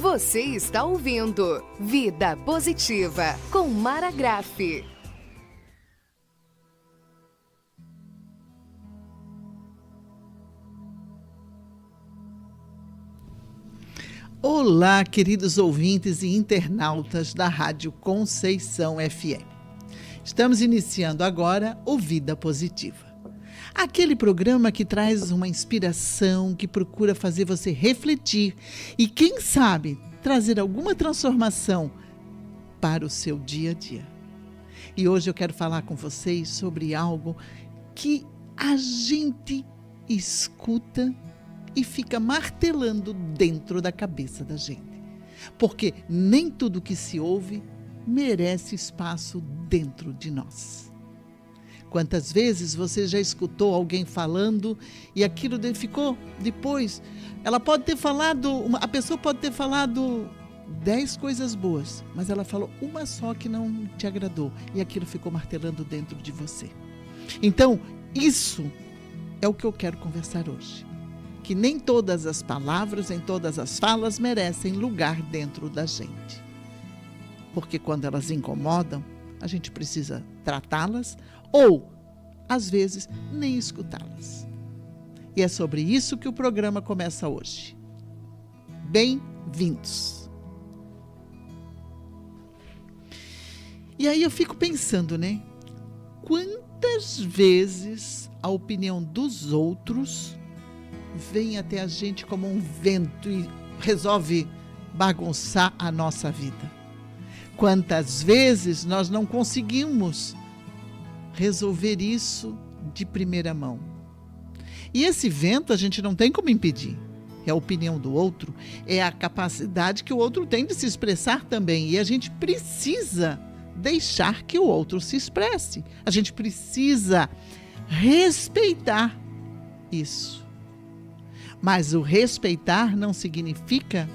Você está ouvindo Vida Positiva com Mara Graff. Olá, queridos ouvintes e internautas da Rádio Conceição FM. Estamos iniciando agora o Vida Positiva. Aquele programa que traz uma inspiração, que procura fazer você refletir e, quem sabe, trazer alguma transformação para o seu dia a dia. E hoje eu quero falar com vocês sobre algo que a gente escuta e fica martelando dentro da cabeça da gente. Porque nem tudo que se ouve merece espaço dentro de nós. Quantas vezes você já escutou alguém falando e aquilo ficou depois? Ela pode ter falado, a pessoa pode ter falado 10 coisas boas, mas ela falou uma só que não te agradou e aquilo ficou martelando dentro de você. Então, isso é o que eu quero conversar hoje. Que nem todas as palavras, nem todas as falas merecem lugar dentro da gente. Porque quando elas incomodam, a gente precisa tratá-las ou, às vezes, nem escutá-las. E é sobre isso que o programa começa hoje. Bem-vindos! E aí eu fico pensando, né? Quantas vezes a opinião dos outros vem até a gente como um vento e resolve bagunçar a nossa vida? Quantas vezes nós não conseguimos resolver isso de primeira mão? E esse vento a gente não tem como impedir. É a opinião do outro, é a capacidade que o outro tem de se expressar também. E a gente precisa deixar que o outro se expresse. A gente precisa respeitar isso. Mas o respeitar não significa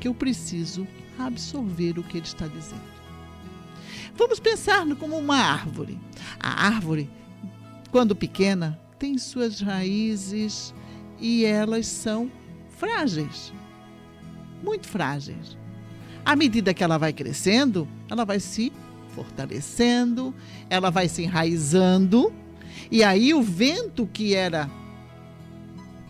que eu preciso absorver o que ele está dizendo. Vamos pensar como uma árvore. A árvore, quando pequena, tem suas raízes e elas são frágeis, muito frágeis. À medida que ela vai crescendo, ela vai se fortalecendo, ela vai se enraizando, e aí o vento que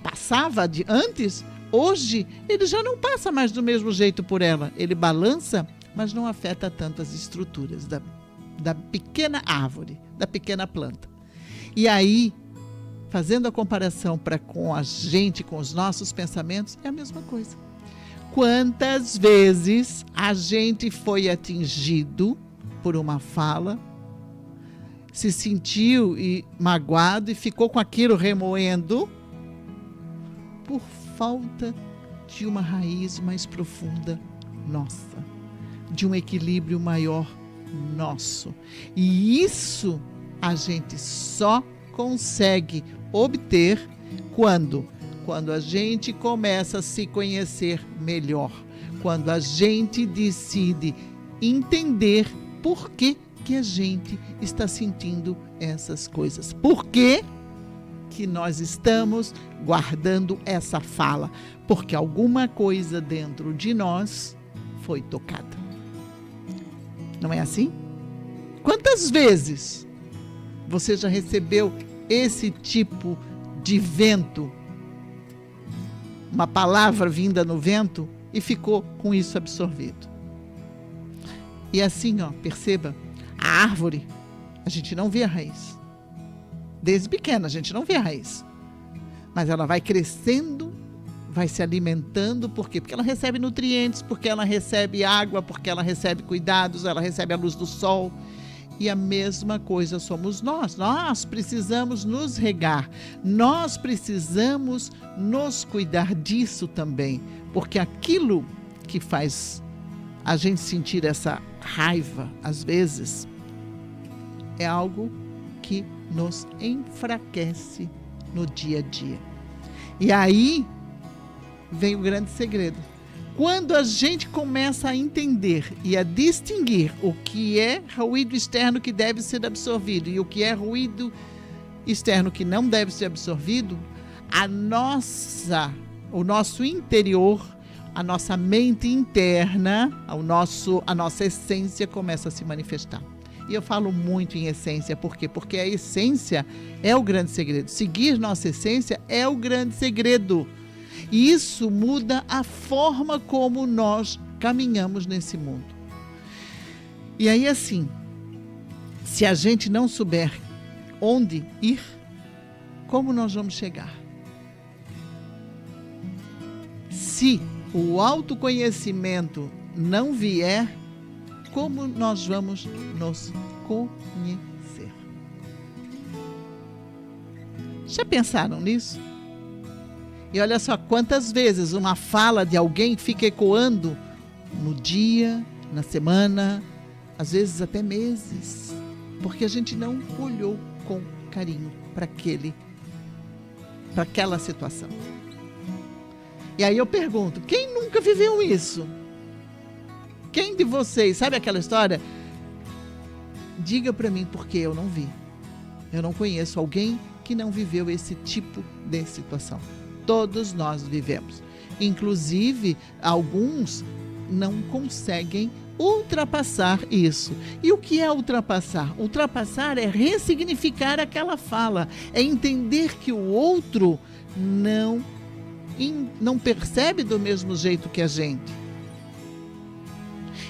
passava de antes, hoje ele já não passa mais do mesmo jeito por ela. Ele balança, mas não afeta tanto as estruturas da pequena árvore, da pequena planta. E aí, fazendo a comparação com a gente, com os nossos pensamentos, é a mesma coisa. Quantas vezes a gente foi atingido por uma fala, se sentiu magoado e ficou com aquilo remoendo por falta de uma raiz mais profunda nossa, de um equilíbrio maior nosso. E isso a gente só consegue obter quando a gente começa a se conhecer melhor, quando a gente decide entender por que a gente está sentindo essas coisas. Por que nós estamos guardando essa fala? Porque alguma coisa dentro de nós foi tocada. Não é assim? Quantas vezes você já recebeu esse tipo de vento, uma palavra vinda no vento, e ficou com isso absorvido? E assim, perceba, a árvore, a gente não vê a raiz. Desde pequena a gente não vê a raiz. Mas ela vai crescendo, vai se alimentando. Por quê? Porque ela recebe nutrientes, porque ela recebe água, porque ela recebe cuidados, ela recebe a luz do sol. E a mesma coisa somos nós. Nós precisamos nos regar. Nós precisamos nos cuidar disso também. Porque aquilo que faz a gente sentir essa raiva, às vezes, é algo que nos enfraquece no dia a dia. E aí vem o grande segredo. Quando a gente começa a entender e a distinguir o que é ruído externo que deve ser absorvido e o que é ruído externo que não deve ser absorvido, o nosso interior, a nossa mente interna, a nossa essência começa a se manifestar. E eu falo muito em essência, por quê? Porque a essência é o grande segredo. Seguir nossa essência é o grande segredo. E isso muda a forma como nós caminhamos nesse mundo. E aí, assim, se a gente não souber onde ir, como nós vamos chegar? Se o autoconhecimento não vier, como nós vamos nos conhecer? Já pensaram nisso? E olha só quantas vezes uma fala de alguém fica ecoando no dia, na semana, às vezes até meses, porque a gente não olhou com carinho para aquela situação. E aí eu pergunto, quem nunca viveu isso? Quem de vocês, sabe aquela história? Diga para mim, porque eu não vi. Eu não conheço alguém que não viveu esse tipo de situação. Todos nós vivemos. Inclusive, alguns não conseguem ultrapassar isso. E o que é ultrapassar? Ultrapassar é ressignificar aquela fala. É entender que o outro não percebe do mesmo jeito que a gente.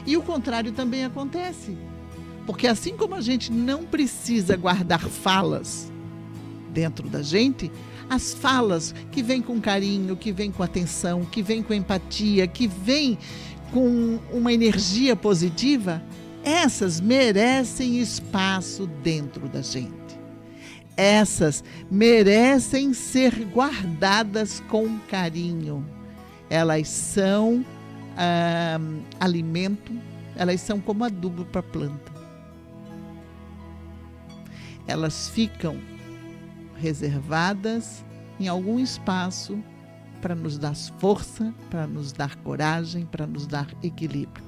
E o contrário também acontece. Porque assim como a gente não precisa guardar falas dentro da gente, as falas que vêm com carinho, que vêm com atenção, que vêm com empatia, que vêm com uma energia positiva, essas merecem espaço dentro da gente. Essas merecem ser guardadas com carinho. Elas são alimento, elas são como adubo para a planta. Elas ficam reservadas em algum espaço para nos dar força, para nos dar coragem, para nos dar equilíbrio.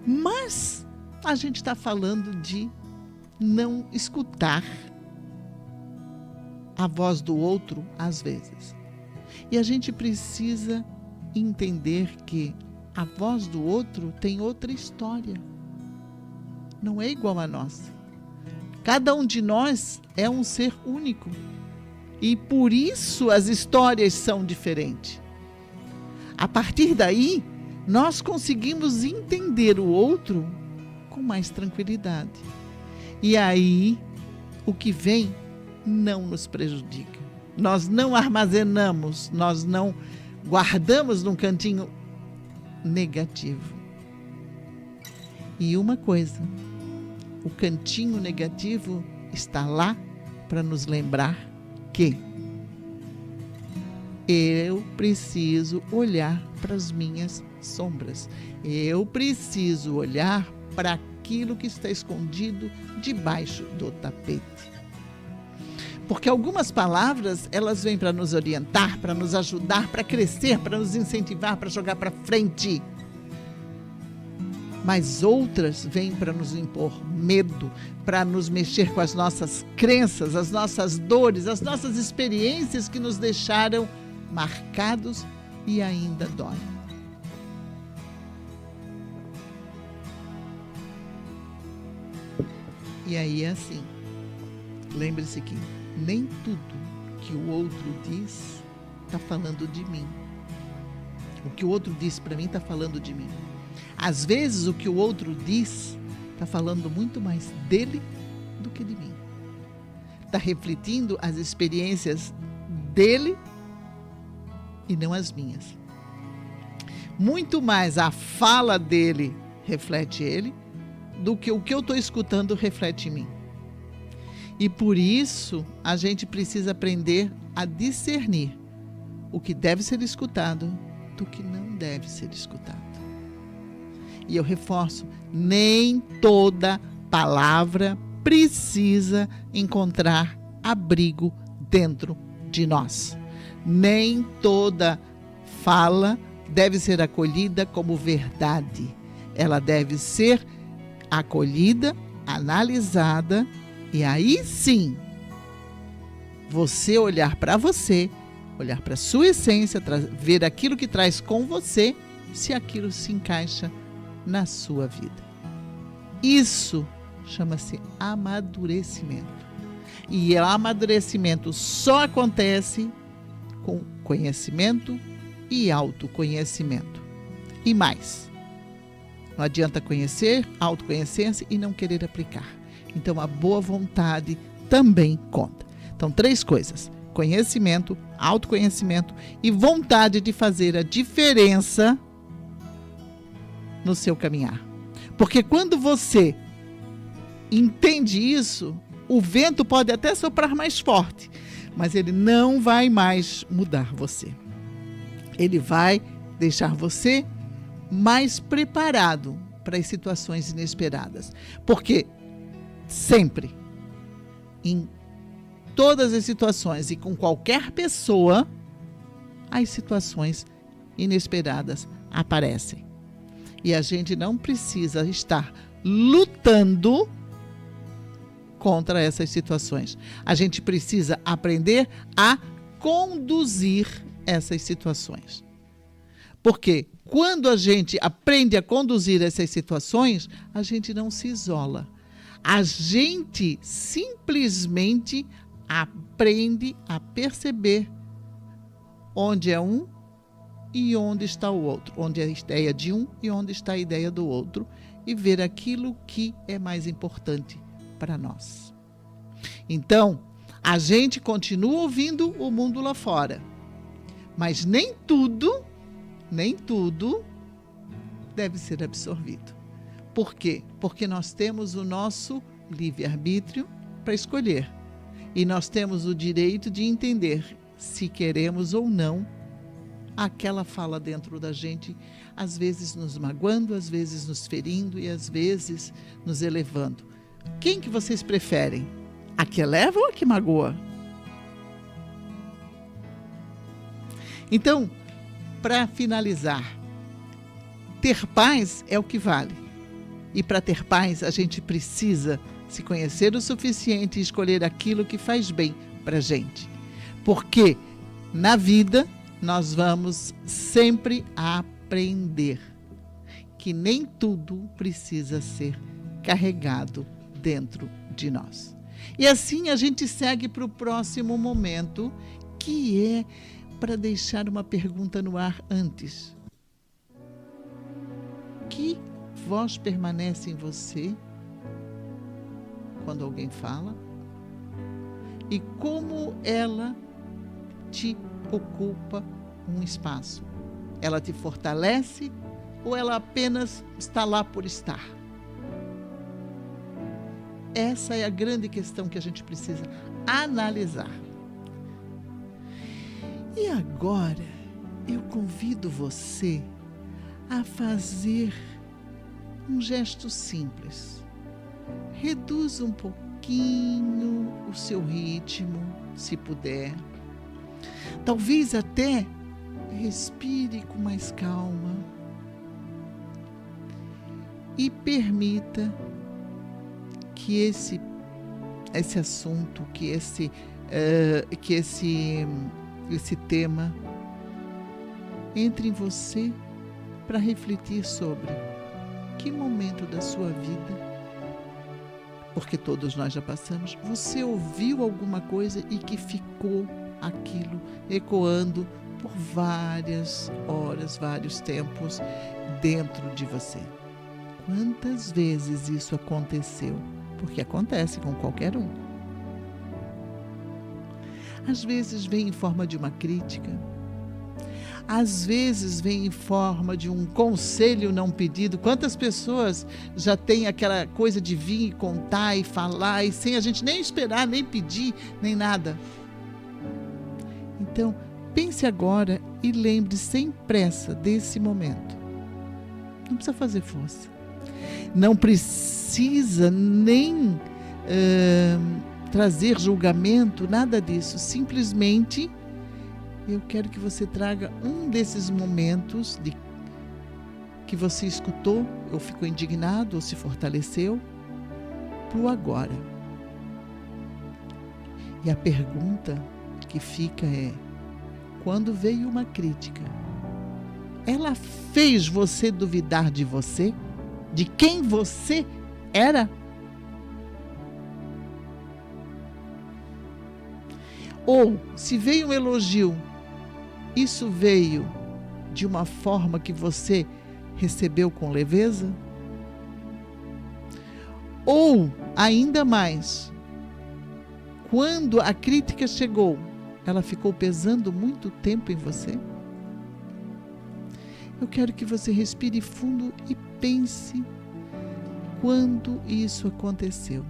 Mas a gente está falando de não escutar a voz do outro às vezes. E a gente precisa entender que a voz do outro tem outra história. Não é igual a nossa. Cada um de nós é um ser único. E por isso as histórias são diferentes. A partir daí, nós conseguimos entender o outro com mais tranquilidade. E aí, o que vem não nos prejudica. Nós não armazenamos, nós não guardamos num cantinho negativo. E uma coisa, o cantinho negativo está lá para nos lembrar que eu preciso olhar para as minhas sombras. Eu preciso olhar para aquilo que está escondido debaixo do tapete. Porque algumas palavras, elas vêm para nos orientar, para nos ajudar, para crescer, para nos incentivar, para jogar para frente. Mas outras vêm para nos impor medo, para nos mexer com as nossas crenças, as nossas dores, as nossas experiências que nos deixaram marcados e ainda doem. E aí é assim, lembre-se que nem tudo que o outro diz está falando de mim. O que o outro diz para mim está falando de mim. Às vezes o que o outro diz está falando muito mais dele do que de mim. Está refletindo as experiências dele e não as minhas. Muito mais a fala dele reflete ele do que o que eu estou escutando reflete em mim. E por isso a gente precisa aprender a discernir o que deve ser escutado do que não deve ser escutado. E eu reforço, nem toda palavra precisa encontrar abrigo dentro de nós. Nem toda fala deve ser acolhida como verdade. Ela deve ser acolhida, analisada, e aí sim, você olhar para você, olhar para a sua essência, ver aquilo que traz com você, se aquilo se encaixa na sua vida. Isso chama-se amadurecimento. E o amadurecimento só acontece com conhecimento e autoconhecimento. E mais, não adianta conhecer, autoconhecer-se e não querer aplicar. Então, a boa vontade também conta. Então, 3 coisas: conhecimento, autoconhecimento e vontade de fazer a diferença no seu caminhar. Porque quando você entende isso, o vento pode até soprar mais forte, mas ele não vai mais mudar você. Ele vai deixar você mais preparado para as situações inesperadas. Porque sempre, em todas as situações e com qualquer pessoa, as situações inesperadas aparecem. E a gente não precisa estar lutando contra essas situações. A gente precisa aprender a conduzir essas situações. Porque quando a gente aprende a conduzir essas situações, a gente não se isola. A gente simplesmente aprende a perceber onde é um e onde está o outro, onde é a ideia de um e onde está a ideia do outro, e ver aquilo que é mais importante para nós. Então, a gente continua ouvindo o mundo lá fora, mas nem tudo deve ser absorvido. Por quê? Porque nós temos o nosso livre-arbítrio para escolher. E nós temos o direito de entender se queremos ou não aquela fala dentro da gente, às vezes nos magoando, às vezes nos ferindo e às vezes nos elevando. Quem que vocês preferem? A que eleva ou a que magoa? Então, para finalizar, ter paz é o que vale. E para ter paz, a gente precisa se conhecer o suficiente e escolher aquilo que faz bem para a gente. Porque na vida nós vamos sempre aprender que nem tudo precisa ser carregado dentro de nós. E assim a gente segue para o próximo momento, que é para deixar uma pergunta no ar antes. Que voz permanece em você quando alguém fala? E como ela te ocupa um espaço? Ela te fortalece ou ela apenas está lá por estar? Essa é a grande questão que a gente precisa analisar. E agora eu convido você a fazer um gesto simples. Reduza um pouquinho o seu ritmo, se puder. Talvez até respire com mais calma e permita que esse assunto, que esse tema entre em você para refletir sobre que momento da sua vida, porque todos nós já passamos, você ouviu alguma coisa e que ficou aquilo ecoando por várias horas, vários tempos dentro de você. Quantas vezes isso aconteceu? Porque acontece com qualquer um. Às vezes vem em forma de uma crítica, às vezes vem em forma de um conselho não pedido. Quantas pessoas já têm aquela coisa de vir e contar e falar, e sem a gente nem esperar, nem pedir, nem nada. Então, pense agora e lembre sem pressa desse momento. Não precisa fazer força. Não precisa nem trazer julgamento, nada disso. Simplesmente, eu quero que você traga um desses momentos que você escutou, ou ficou indignado, ou se fortaleceu, para o agora. E a pergunta que fica é: quando veio uma crítica, ela fez você duvidar de você? De quem você era? Ou, se veio um elogio, isso veio de uma forma que você recebeu com leveza? Ou, ainda mais, quando a crítica chegou, ela ficou pesando muito tempo em você? Eu quero que você respire fundo e pense quando isso aconteceu.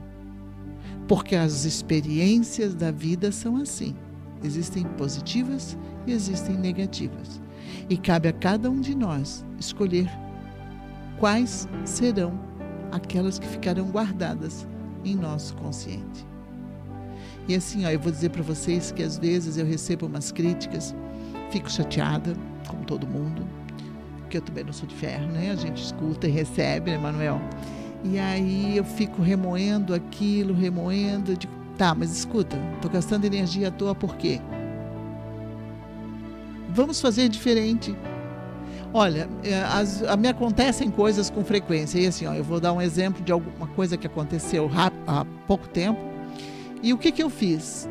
Porque as experiências da vida são assim. Existem positivas e existem negativas. E cabe a cada um de nós escolher quais serão aquelas que ficarão guardadas em nosso consciente. E assim, eu vou dizer para vocês que às vezes eu recebo umas críticas, fico chateada, como todo mundo, porque eu também não sou de ferro, né? A gente escuta e recebe, né, Manuel? E aí eu fico remoendo aquilo, remoendo, eu digo, tá, mas escuta, estou gastando energia à toa por quê? Vamos fazer diferente. Olha, me acontecem coisas com frequência, e assim, eu vou dar um exemplo de alguma coisa que aconteceu há pouco tempo, e o que eu fiz?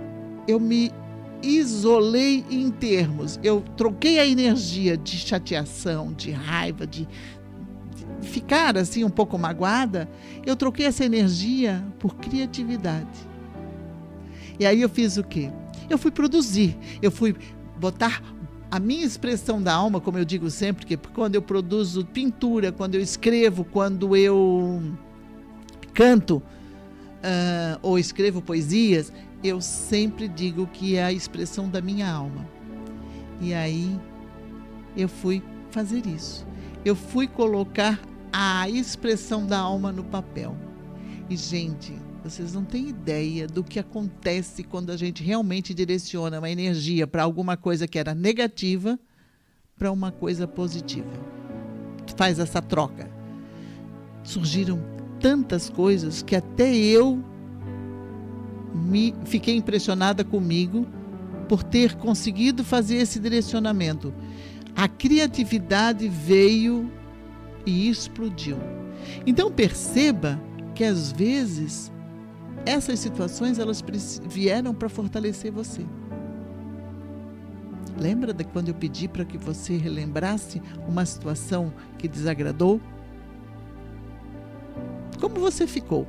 Eu me isolei em termos, eu troquei a energia de chateação, de raiva, de ficar assim um pouco magoada, eu troquei essa energia por criatividade. E aí eu fiz o quê? Eu fui produzir, eu fui botar a minha expressão da alma, como eu digo sempre, que quando eu produzo pintura, quando eu escrevo, quando eu canto, ou escrevo poesias, eu sempre digo que é a expressão da minha alma. E aí eu fui fazer isso. Eu fui colocar a expressão da alma no papel. E, gente, vocês não têm ideia do que acontece quando a gente realmente direciona uma energia para alguma coisa que era negativa para uma coisa positiva. Faz essa troca. Surgiram tantas coisas que até eu fiquei impressionada comigo por ter conseguido fazer esse direcionamento. A criatividade veio e explodiu. Então perceba que às vezes essas situações elas vieram para fortalecer você. Lembra de quando eu pedi para que você relembrasse uma situação que desagradou? Como você ficou?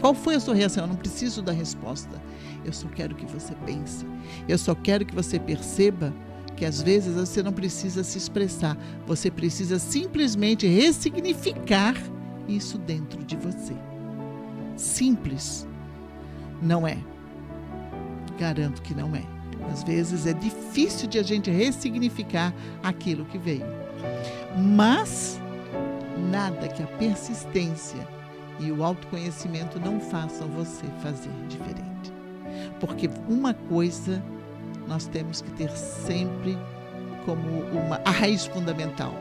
Qual foi a sua reação? Eu não preciso da resposta. Eu só quero que você pense. Eu só quero que você perceba que às vezes você não precisa se expressar. Você precisa simplesmente ressignificar isso dentro de você. Simples. Não é. Garanto que não é. Às vezes é difícil de a gente ressignificar aquilo que veio. Mas nada que a persistência e o autoconhecimento não façam você fazer diferente. Porque uma coisa nós temos que ter sempre como a raiz fundamental.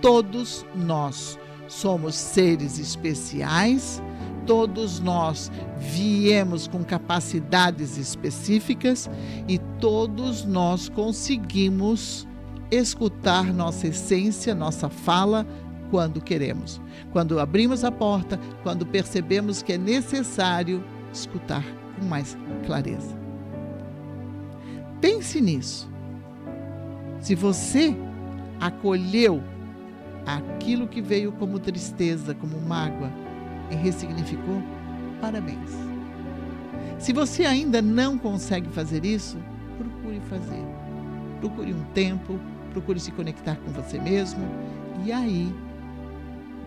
Todos nós somos seres especiais, todos nós viemos com capacidades específicas e todos nós conseguimos escutar nossa essência, nossa fala, quando queremos. Quando abrimos a porta, quando percebemos que é necessário escutar com mais clareza. Pense nisso. Se você acolheu aquilo que veio como tristeza, como mágoa, e ressignificou, parabéns. Se você ainda não consegue fazer isso, procure fazer. Procure um tempo, procure se conectar com você mesmo, e aí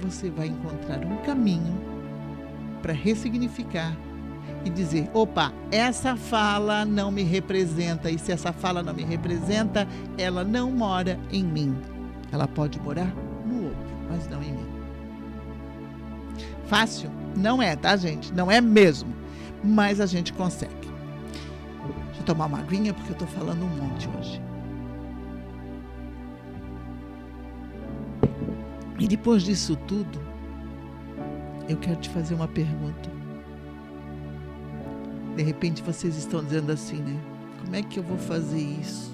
você vai encontrar um caminho para ressignificar e dizer, opa, essa fala não me representa, e se essa fala não me representa, ela não mora em mim. Ela pode morar no outro, mas não em mim. Fácil? Não é, tá, gente? Não é mesmo. Mas a gente consegue. Deixa eu tomar uma aguinha porque eu tô falando um monte hoje. E depois disso tudo, eu quero te fazer uma pergunta. De repente vocês estão dizendo assim, né? Como é que eu vou fazer isso?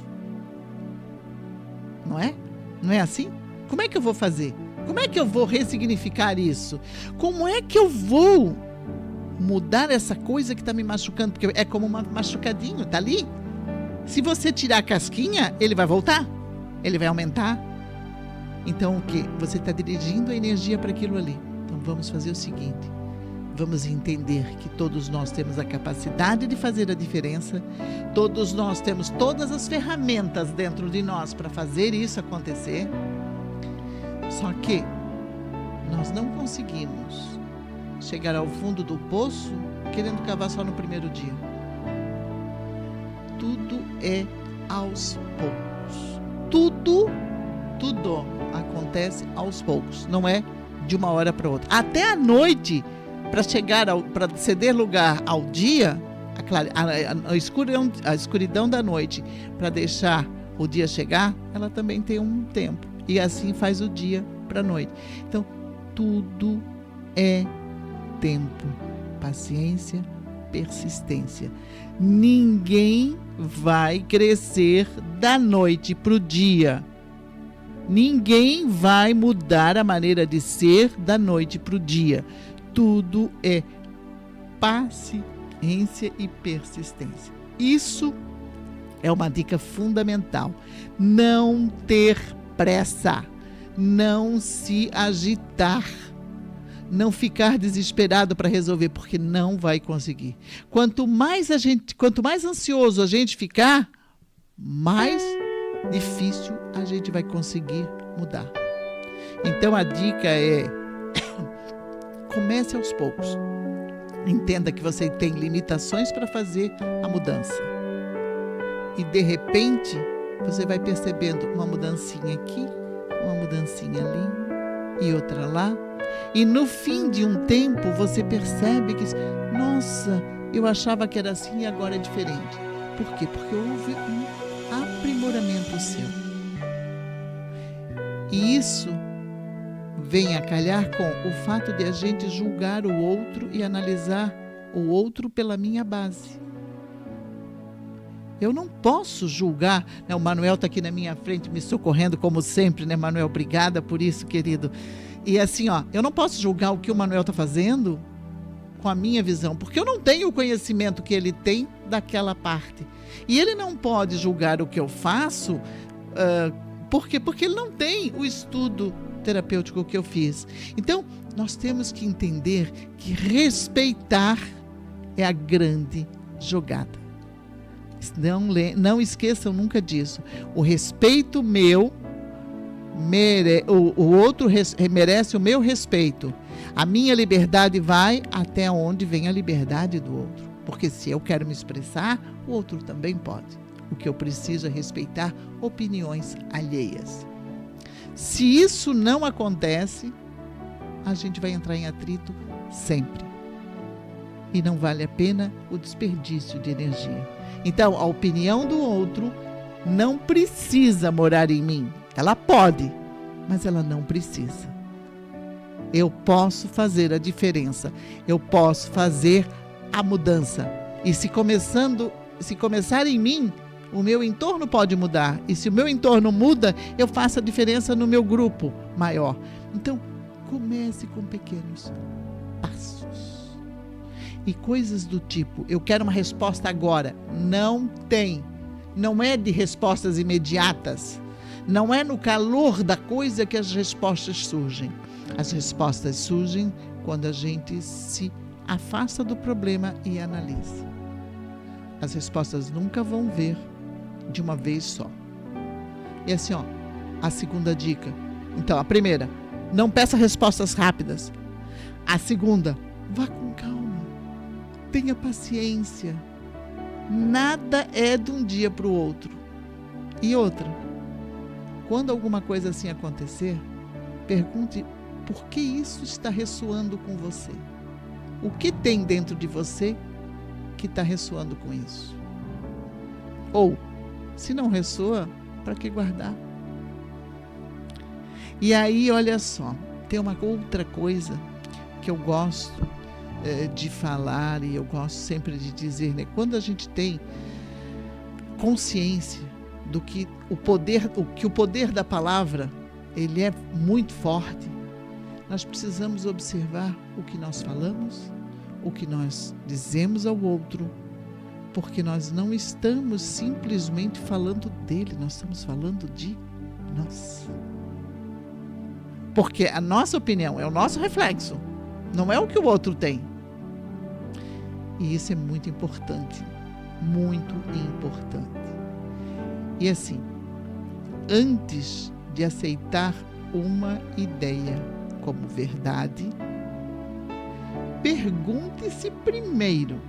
não é? Não é assim? Como é que eu vou fazer? Como é que eu vou ressignificar isso? Como é que eu vou mudar essa coisa que está me machucando? Porque é como um machucadinho, tá ali. Se você tirar a casquinha, ele vai voltar. Ele vai aumentar. Então o quê? Você está dirigindo a energia para aquilo ali. Então vamos fazer o seguinte. Vamos entender que todos nós temos a capacidade de fazer a diferença. Todos nós temos todas as ferramentas dentro de nós para fazer isso acontecer. Só que nós não conseguimos chegar ao fundo do poço querendo cavar só no primeiro dia. Tudo é aos poucos. Tudo acontece aos poucos. Não é de uma hora para outra. Até a noite, para ceder lugar ao dia, a escuridão da noite, para deixar o dia chegar, ela também tem um tempo. E assim faz o dia para a noite. Então, tudo é tempo, paciência, persistência. Ninguém vai crescer da noite para o dia. Ninguém vai mudar a maneira de ser da noite para o dia. Tudo é paciência e persistência. Isso é uma dica fundamental. Não ter pressa, não se agitar, não ficar desesperado para resolver, porque não vai conseguir. Quanto mais ansioso a gente ficar, mais difícil a gente vai conseguir mudar. Então a dica é: comece aos poucos. Entenda que você tem limitações para fazer a mudança. E de repente, você vai percebendo uma mudancinha aqui, uma mudancinha ali e outra lá. E no fim de um tempo, você percebe que, nossa, eu achava que era assim e agora é diferente. Por quê? Porque houve um aprimoramento seu. E isso vem a calhar com o fato de a gente julgar o outro e analisar o outro pela minha base. Eu não posso julgar, né? O Manuel está aqui na minha frente me socorrendo como sempre, né, Manuel? Obrigada por isso, querido. E assim, eu não posso julgar o que o Manuel está fazendo com a minha visão, porque eu não tenho o conhecimento que ele tem daquela parte. E ele não pode julgar o que eu faço, por quê? Porque ele não tem o estudo terapêutico que eu fiz. Então, nós temos que entender que respeitar é a grande jogada. Não esqueçam nunca disso. O respeito meu, o outro merece o meu respeito. A minha liberdade vai até onde vem a liberdade do outro. Porque se eu quero me expressar, o outro também pode. O que eu preciso é respeitar opiniões alheias. Se isso não acontece, a gente vai entrar em atrito sempre. E não vale a pena o desperdício de energia. Então, a opinião do outro não precisa morar em mim. Ela pode, mas ela não precisa. Eu posso fazer a diferença. Eu posso fazer a mudança. E se começar em mim, o meu entorno pode mudar. E se o meu entorno muda, eu faço a diferença no meu grupo maior. Então, comece com pequenos passos. E coisas do tipo, eu quero uma resposta agora. Não tem. Não é de respostas imediatas. Não é no calor da coisa que as respostas surgem. As respostas surgem quando a gente se afasta do problema e analisa. As respostas nunca vão vir de uma vez só. E assim, a segunda dica. Então, a primeira, não peça respostas rápidas. A segunda, vá com calma. Tenha paciência. Nada é de um dia para o outro. E outra, quando alguma coisa assim acontecer, pergunte por que isso está ressoando com você. O que tem dentro de você que está ressoando com isso? Ou, se não ressoa, para que guardar? E aí, olha só, tem uma outra coisa que eu gosto de falar e eu gosto sempre de dizer, né? Quando a gente tem consciência do que o poder da palavra, ele é muito forte. Nós precisamos observar o que nós falamos, o que nós dizemos ao outro, porque nós não estamos simplesmente falando dele, nós estamos falando de nós. Porque a nossa opinião é o nosso reflexo, não é o que o outro tem. E isso é muito importante, muito importante. E assim, antes de aceitar uma ideia como verdade, pergunte-se primeiro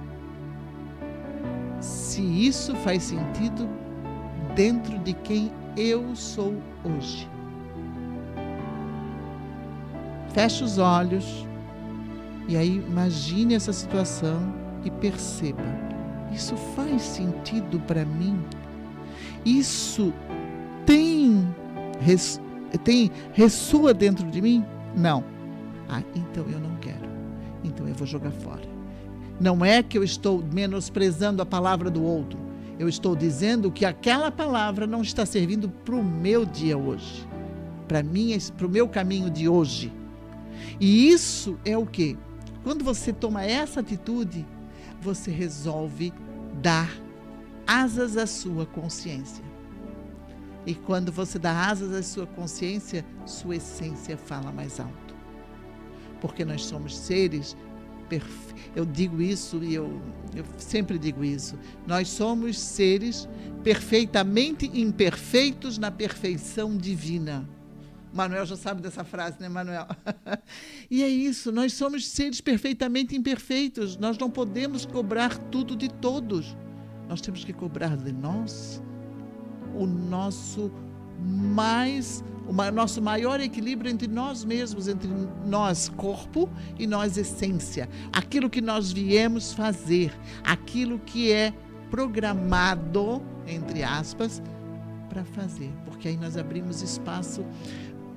se isso faz sentido dentro de quem eu sou hoje. Feche os olhos e aí imagine essa situação e perceba: isso faz sentido para mim? Isso ressoa dentro de mim? Não. Então eu não quero. Então eu vou jogar fora. Não é que eu estou menosprezando a palavra do outro. Eu estou dizendo que aquela palavra não está servindo para o meu dia hoje. Para mim, para o meu caminho de hoje. E isso é o quê? Quando você toma essa atitude, você resolve dar asas à sua consciência. E quando você dá asas à sua consciência, sua essência fala mais alto. Porque nós somos seres perfeitos. Eu digo isso e eu sempre digo isso. Nós somos seres perfeitamente imperfeitos na perfeição divina. Manuel já sabe dessa frase, né, Manuel? E é isso, nós somos seres perfeitamente imperfeitos. Nós não podemos cobrar tudo de todos. Nós temos que cobrar de nós o nosso maior equilíbrio entre nós mesmos, entre nós corpo e nós essência. Aquilo que nós viemos fazer, aquilo que é programado, entre aspas, para fazer. Porque aí nós abrimos espaço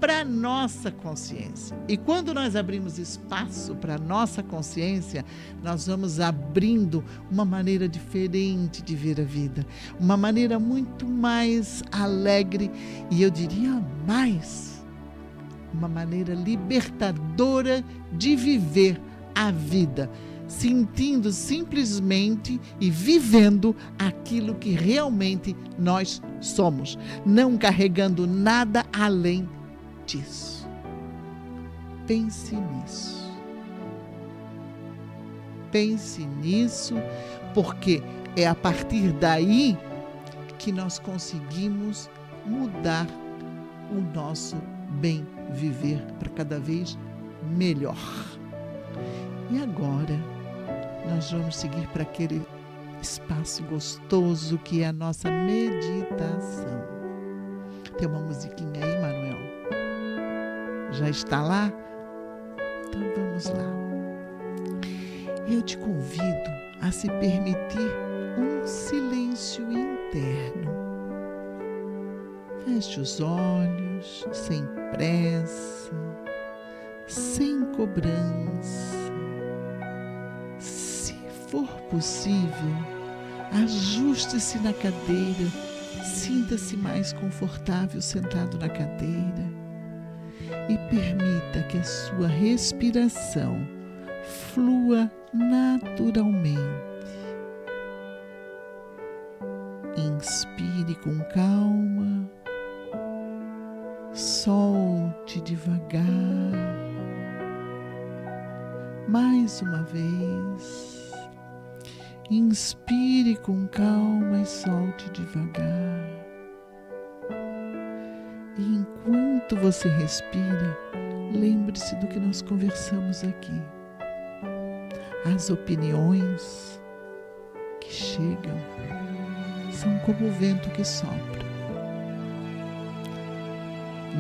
para a nossa consciência. E quando nós abrimos espaço para a nossa consciência, nós vamos abrindo uma maneira diferente de ver a vida. Uma maneira muito mais alegre e eu diria mais, uma maneira libertadora de viver a vida. Sentindo simplesmente e vivendo aquilo que realmente nós somos. Não carregando nada além disso. Pense nisso. Pense nisso, porque é a partir daí que nós conseguimos mudar o nosso bem viver para cada vez melhor. E agora nós vamos seguir para aquele espaço gostoso que é a nossa meditação. Tem uma musiquinha aí, Manuel? Já está lá? Então vamos lá. Eu te convido a se permitir um silêncio interno. Feche os olhos, sem pressa, sem cobrança. Se for possível, ajuste-se na cadeira, sinta-se mais confortável sentado na cadeira. E permita que a sua respiração flua naturalmente. Inspire com calma, solte devagar. Mais uma vez. Inspire com calma e solte devagar. E enquanto você respira, lembre-se do que nós conversamos aqui. As opiniões que chegam são como o vento que sopra.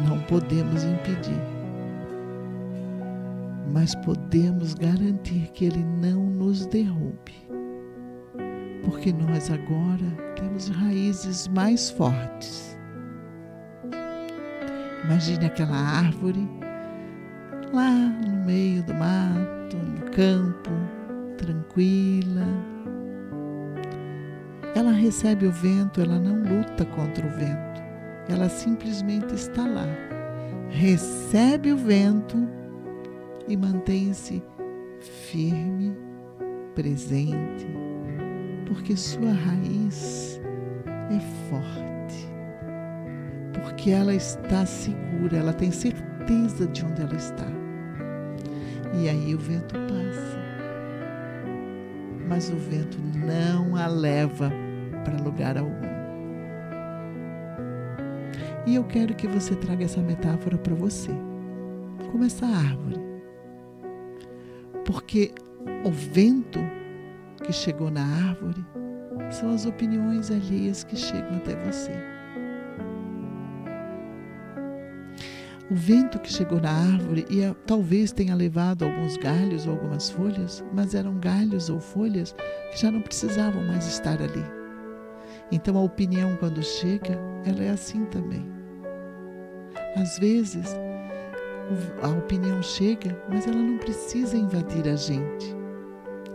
Não podemos impedir, mas podemos garantir que ele não nos derrube. Porque nós agora temos raízes mais fortes. Imagine aquela árvore lá no meio do mato, no campo, tranquila. ela recebe o vento, ela não luta contra o vento. Ela simplesmente está lá. Recebe o vento e mantém-se firme, presente, porque sua raiz é forte, porque ela está segura, ela tem certeza de onde ela está. E aí o vento passa, mas o vento não a leva para lugar algum. E eu quero que você traga essa metáfora para você, como essa árvore. Porque o vento que chegou na árvore são as opiniões alheias que chegam até você. O vento que chegou na árvore talvez tenha levado alguns galhos ou algumas folhas, mas eram galhos ou folhas que já não precisavam mais estar ali. Então a opinião, quando chega, ela é assim também. Às vezes a opinião chega, mas ela não precisa invadir a gente.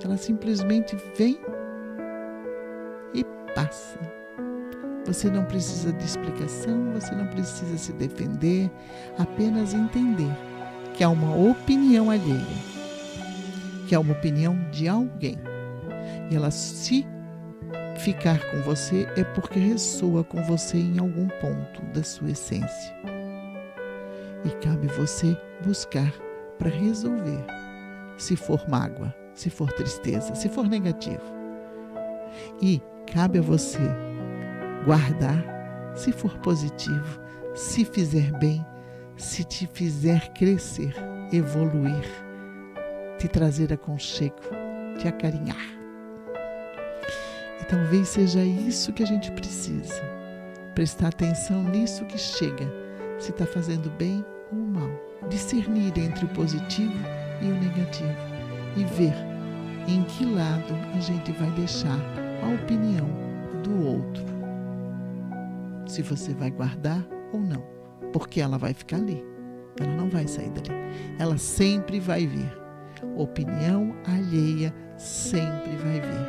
Ela simplesmente vem e passa. Você não precisa de explicação, você não precisa se defender, apenas entender que há uma opinião alheia, que é uma opinião de alguém. E ela, se ficar com você, é porque ressoa com você em algum ponto da sua essência. E cabe você buscar para resolver, se for mágoa, se for tristeza, se for negativo. E cabe a você guardar, se for positivo, se fizer bem, se te fizer crescer, evoluir, te trazer aconchego, te acarinhar. E talvez seja isso que a gente precisa. Prestar atenção nisso que chega, se está fazendo bem ou mal. Discernir entre o positivo e o negativo. E ver em que lado a gente vai deixar a opinião do outro. Se você vai guardar ou não. Porque ela vai ficar ali. Ela não vai sair dali. Ela sempre vai vir. Opinião alheia sempre vai vir.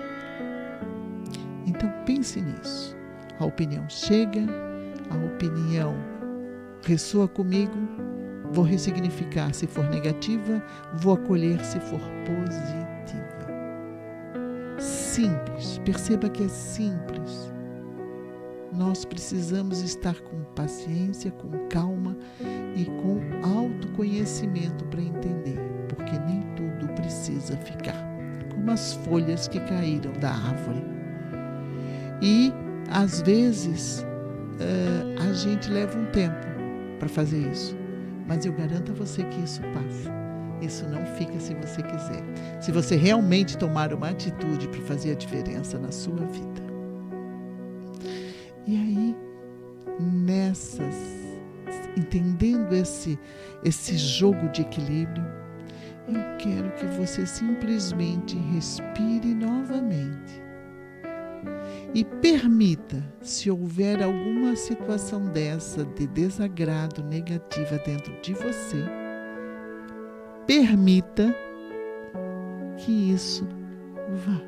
Então pense nisso. A opinião chega, a opinião ressoa comigo, vou ressignificar se for negativa, vou acolher se for positiva. Simples, perceba que é simples. Nós precisamos estar com paciência, com calma e com autoconhecimento para entender, porque nem tudo precisa ficar, como as folhas que caíram da árvore. E, às vezes, a gente leva um tempo para fazer isso, mas eu garanto a você que isso passa. Isso não fica se você quiser. Se você realmente tomar uma atitude para fazer a diferença na sua vida. E aí, entendendo esse jogo de equilíbrio, eu quero que você simplesmente respire novamente e permita, se houver alguma situação dessa de desagrado negativa dentro de você, permita que isso vá,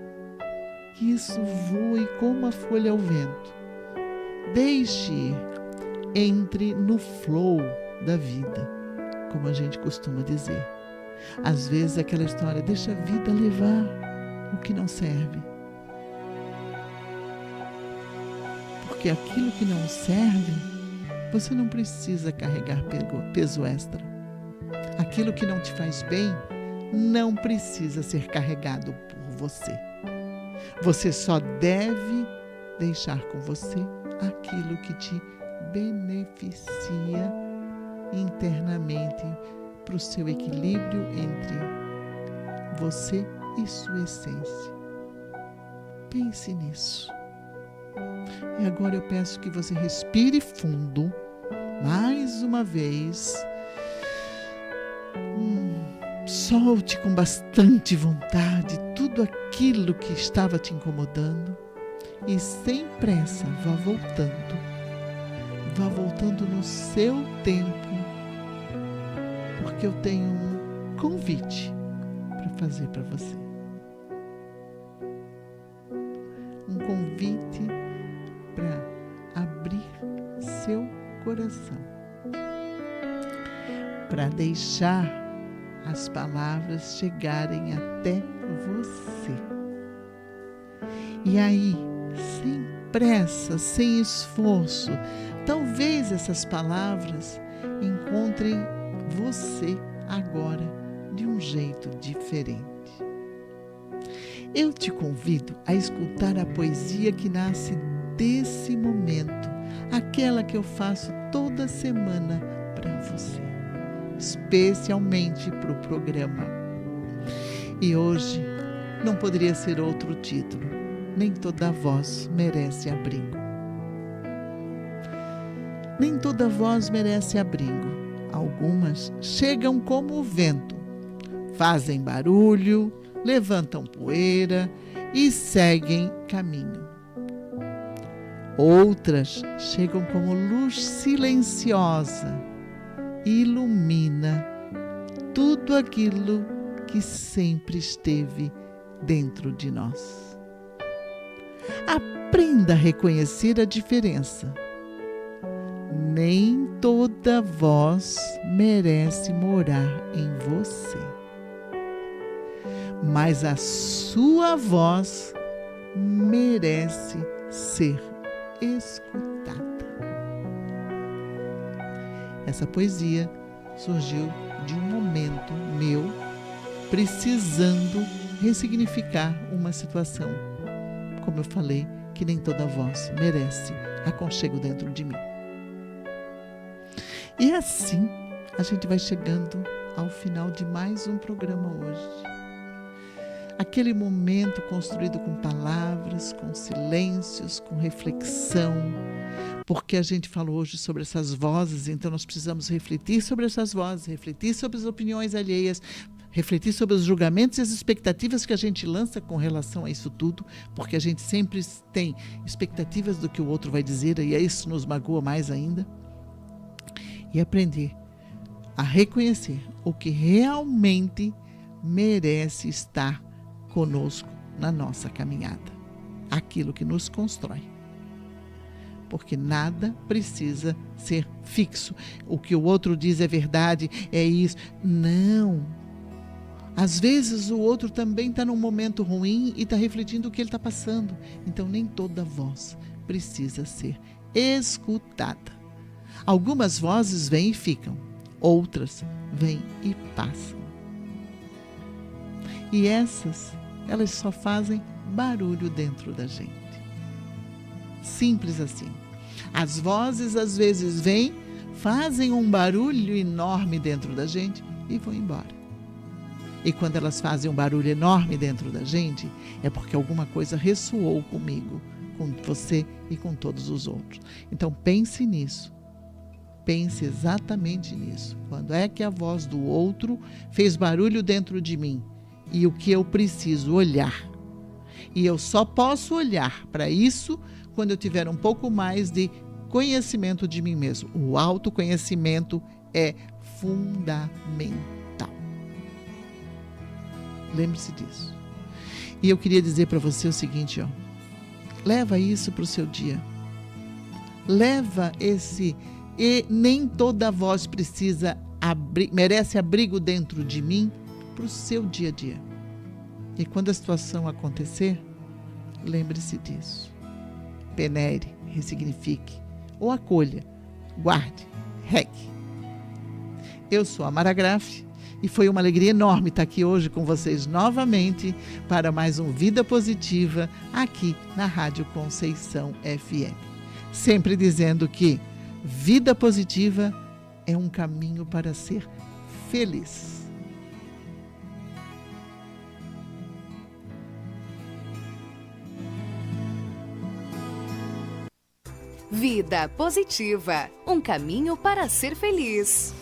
que isso voe como a folha ao vento. Deixe ir, entre no flow da vida, como a gente costuma dizer. Às vezes aquela história, deixa a vida levar o que não serve. Porque aquilo que não serve, você não precisa carregar peso extra. Aquilo que não te faz bem, não precisa ser carregado por você. Você só deve deixar com você aquilo que te beneficia internamente para o seu equilíbrio entre você e sua essência. Pense nisso. E agora eu peço que você respire fundo, mais uma vez. Solte com bastante vontade tudo aquilo que estava te incomodando e sem pressa vá voltando no seu tempo, porque eu tenho um convite para fazer para você. Um convite convite para abrir seu coração, para deixar as palavras chegarem até você. E aí, sem pressa, sem esforço, talvez essas palavras encontrem você agora de um jeito diferente. Eu te convido a escutar a poesia que nasce desse momento, aquela que eu faço toda semana para você, especialmente para o programa. E hoje não poderia ser outro título: Nem toda voz merece abrigo. Nem toda voz merece abrigo. Algumas chegam como o vento, fazem barulho, levantam poeira e seguem caminho. Outras chegam como luz silenciosa e ilumina tudo aquilo que sempre esteve dentro de nós. Aprenda a reconhecer a diferença. Nem toda voz merece morar em você, mas a sua voz merece ser escutada. Essa poesia surgiu de um momento meu precisando ressignificar uma situação. Como eu falei, que nem toda voz merece aconchego dentro de mim. E assim a gente vai chegando ao final de mais um programa hoje. Aquele momento construído com palavras, com silêncios, com reflexão, porque a gente falou hoje sobre essas vozes, então nós precisamos refletir sobre essas vozes, refletir sobre as opiniões alheias, refletir sobre os julgamentos e as expectativas que a gente lança com relação a isso tudo, porque a gente sempre tem expectativas do que o outro vai dizer e isso nos magoa mais ainda. E aprender a reconhecer o que realmente merece estar conosco na nossa caminhada, aquilo que nos constrói. Porque nada precisa ser fixo. O que o outro diz é verdade, é isso. Não. Às vezes o outro também está num momento ruim e está refletindo o que ele está passando. Então nem toda voz precisa ser escutada. Algumas vozes vêm e ficam, outras vêm e passam. E elas só fazem barulho dentro da gente. Simples assim. As vozes às vezes vêm, fazem um barulho enorme dentro da gente e vão embora. E quando elas fazem um barulho enorme dentro da gente, é porque alguma coisa ressoou comigo, com você e com todos os outros. Então pense nisso. Pense exatamente nisso. Quando é que a voz do outro fez barulho dentro de mim? E o que eu preciso olhar? E eu só posso olhar para isso quando eu tiver um pouco mais de conhecimento de mim mesmo. O autoconhecimento é fundamental. Lembre-se disso. E eu queria dizer para você o seguinte, leva isso para o seu dia. Leva esse... E nem toda voz merece abrigo dentro de mim para o seu dia a dia. E quando a situação acontecer, lembre-se disso. Penere, ressignifique ou acolha, guarde, regue. Eu sou a Mara Graff e foi uma alegria enorme estar aqui hoje com vocês novamente para mais um Vida Positiva aqui na Rádio Conceição FM. Sempre dizendo que vida positiva é um caminho para ser feliz. Vida Positiva, um caminho para ser feliz.